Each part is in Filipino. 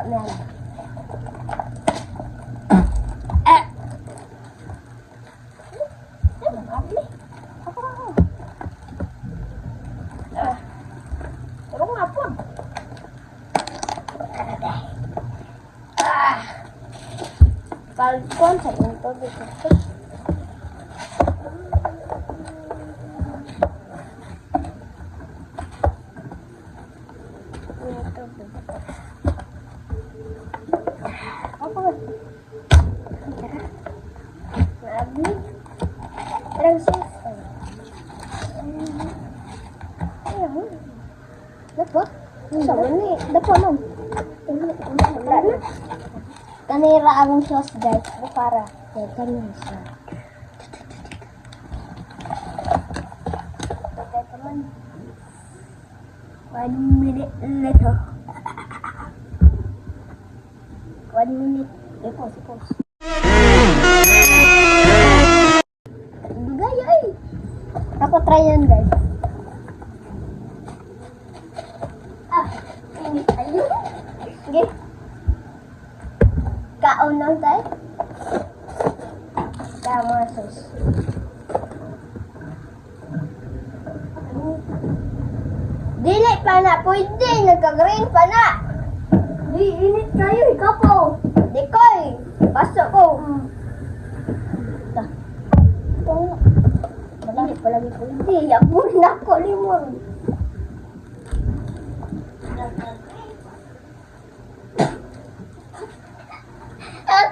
niyan. Turong nga po. Palkuan sa pinto dito. Kanira ang sauce guys, para kanira siya. Okay, teman. 1 minute later. 1 minute. Pause. Dugay ay. Ako try yan guys. Ini ayo. Okay. Kaon lang tayo. Tama sauce. Dili pa na, pwede. Nagka-green pa na. Di, init kayo, ikaw po. Di koy. Pasok ko. Ito nga. Malaki palagi pwede. Yakbun na ko, limon.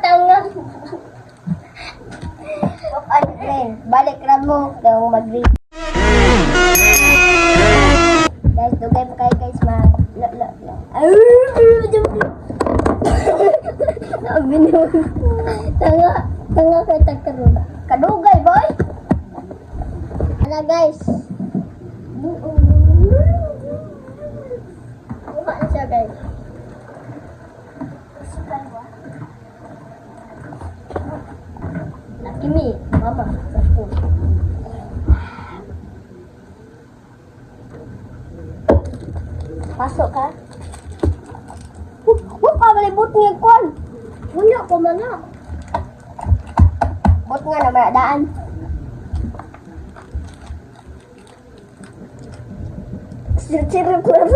Tanga. Ay, green. Balik na mo. Daw mag-green. Guys, dugay pa kayo guys, man. Nabinun. Tanga kayo tagkaroon. Kadugay, boy. Ano guys? Uma na siya guys. Kimi, mama, aku. Pasok ka? Huwag ka malibot niya, Kwan. Wala ko mana. Bot nga na maradaan. Sirip ko na.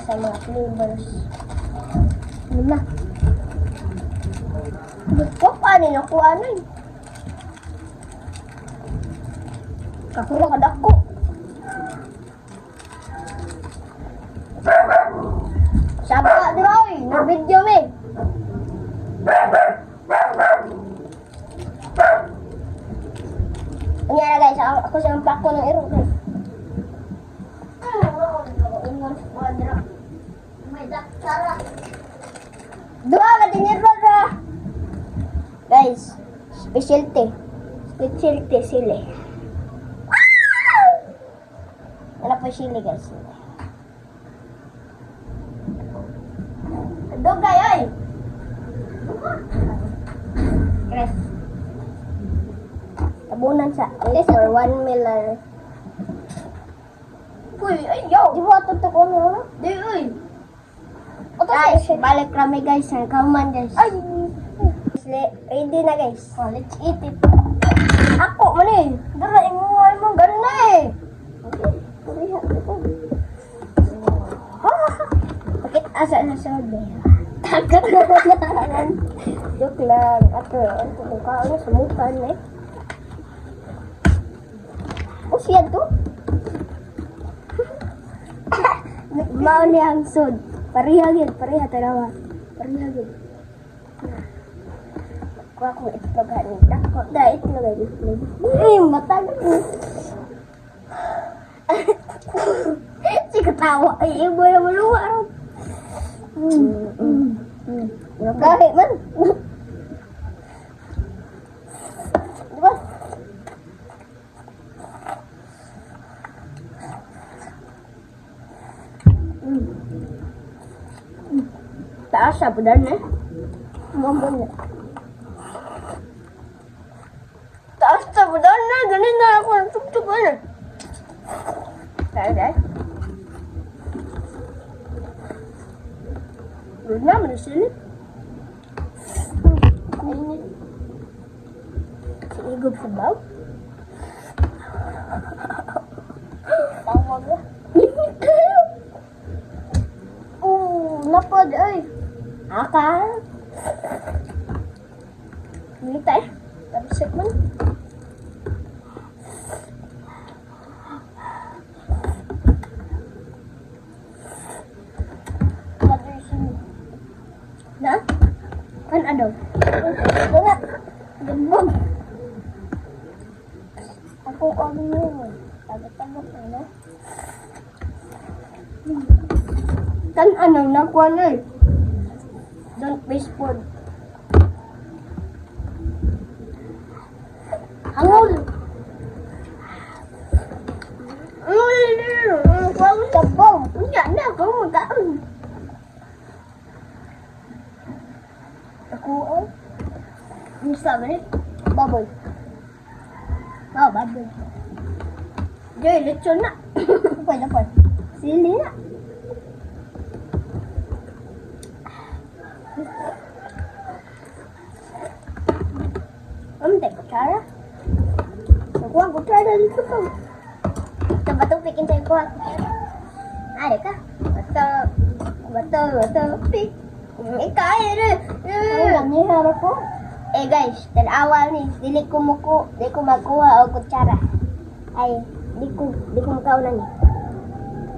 Sa mga flavors. Wala. Gusto pa rin ako ano eh. Kakura ka dako. Sabi ka Droy, nag-video me. Ano na guys, ako siyang plako ng iro guys. Dua ka dinero ra. Guys, specialty sili. Ano po sili guys? Dugay ay. Chris. Tabunan sa for 1 ml. Uy, ay yo. Di ba tutok ko no? Di uy. Guys, balik kami guys. Come on guys. Ay. Ready na guys. Oh, let's eat it. Ako man eh. Dara imuhay mo ganun na eh. Okay. Purihat ko. Bakit asa na sa be? Tagat na. Joke lang. Ato, ang kaon sa mukan eh. O siya to? Mao ni ang sud. Pareha tarawa. Pareha gid. Kuha ko itlog ani. Dako da itlog ani. Matag. Si ketawa ay ibo na maluwa. Kahit man. Diba? Taas siya, budan eh. Mambon na. budan na. Ganin na ako. Tugtog ko na. Dahil. Doon na, manasilip. Kainit. Sinigog sa baw. Tawag na. Napod, ay. Aka. Milita eh. Tapos man. Na? Kan ada. Wala. Gembong. Ako ano yun. Tagat-tagat na. Kan ano nakuha na eh. Don't waste food. Angol. Ang sabong. Hindi na ako magkaan. Ako ay. Ang sabi. Baboy. Oh, baboy. Joy, lechon na. Dapat. Sili na. Teka, kutsara. Nakuha ang kutsara dito ko. Bato, pikin tayo kuha. Ada ka? Bato, pik. Kaya rin. Ay, nangyihara ko. Guys, awal ni, dili ko makuha o kutsara. Ay, di ko makaunan ni.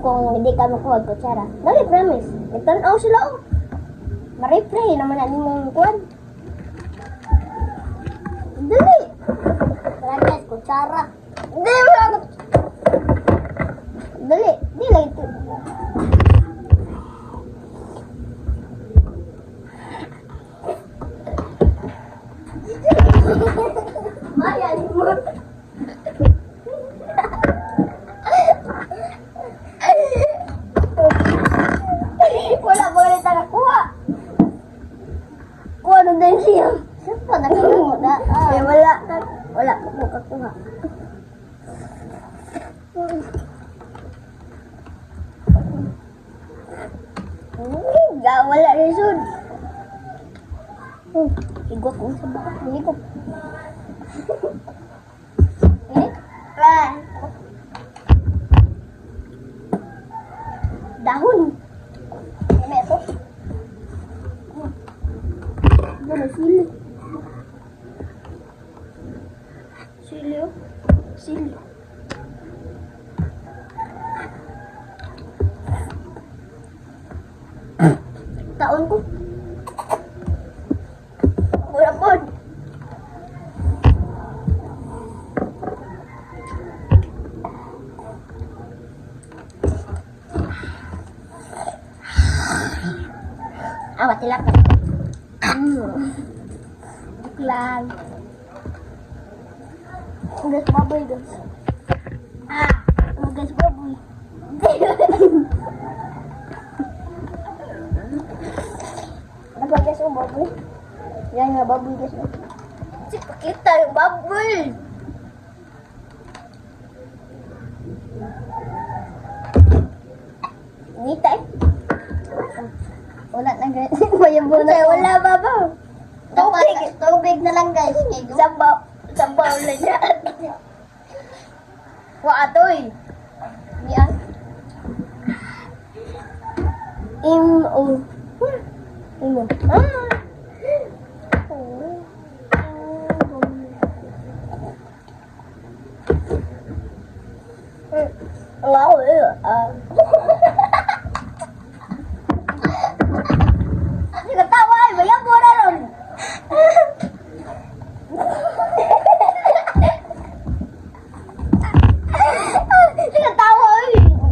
Kung hindi ka makuha o kutsara. Nali, promise. Nagtanaw sila o. Ma-repray naman na mong kuhan. Dali! Tara guys, kutsara. Dali, wala ko. Dali, di lang ito. Mayan mo. Wala mo ulit na nakuha. Kuha nun din siya. Siyempre, nakakuha na. Wala ko kakuha. Wala rin sun. Igwa ko sa baka. Hindi ko. Dahon. Ano ito? Ano sili? Sili. Taon ko. Wala po. Tilak. Buklan. Guys, baboy guys. Guys, baboy. Ano guys yung baboy? Yan yung baboy guys. Kita yung baboy. Nita eh. Wala na guys. Wala baba. Tubig na lang guys. Sabaw na yan. Atoy. Yan. Imo. Wow. Ketawa, bayang mura ron. Ketawa,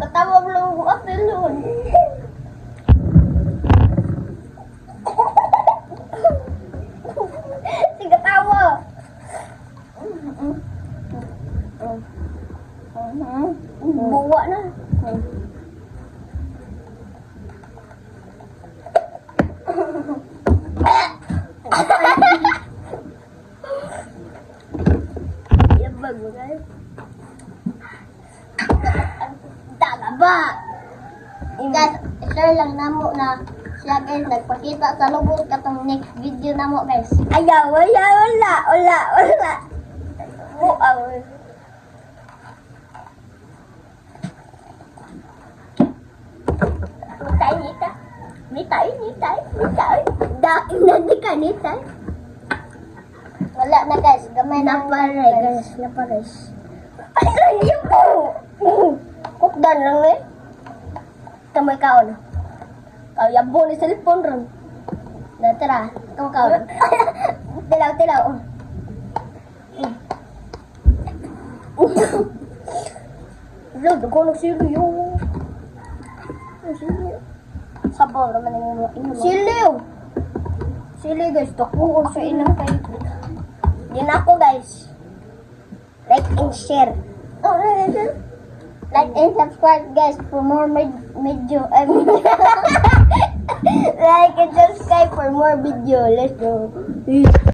ketawa belum buat belum. Ketawa. Buat na. ba? Guys, share lang namo na siya guys, nagpakita sa lubos katong next video namo guys. Ayaw, wala. Buaw. Nitay. Daing na di ka, nitay. Wala na guys, gamay na guys. Ay, hindi po. Kukdan lang eh. Kamay kaon. Yabo ni cellphone ron. Natara, kaon. Tilaw. Lord, ako nagsilo yung... Sabaw naman yung Siliw guys, takuha sa inang kayo. Yun ako guys. Like and share. Like and subscribe guys for more video. Like and subscribe for more video. Let's go.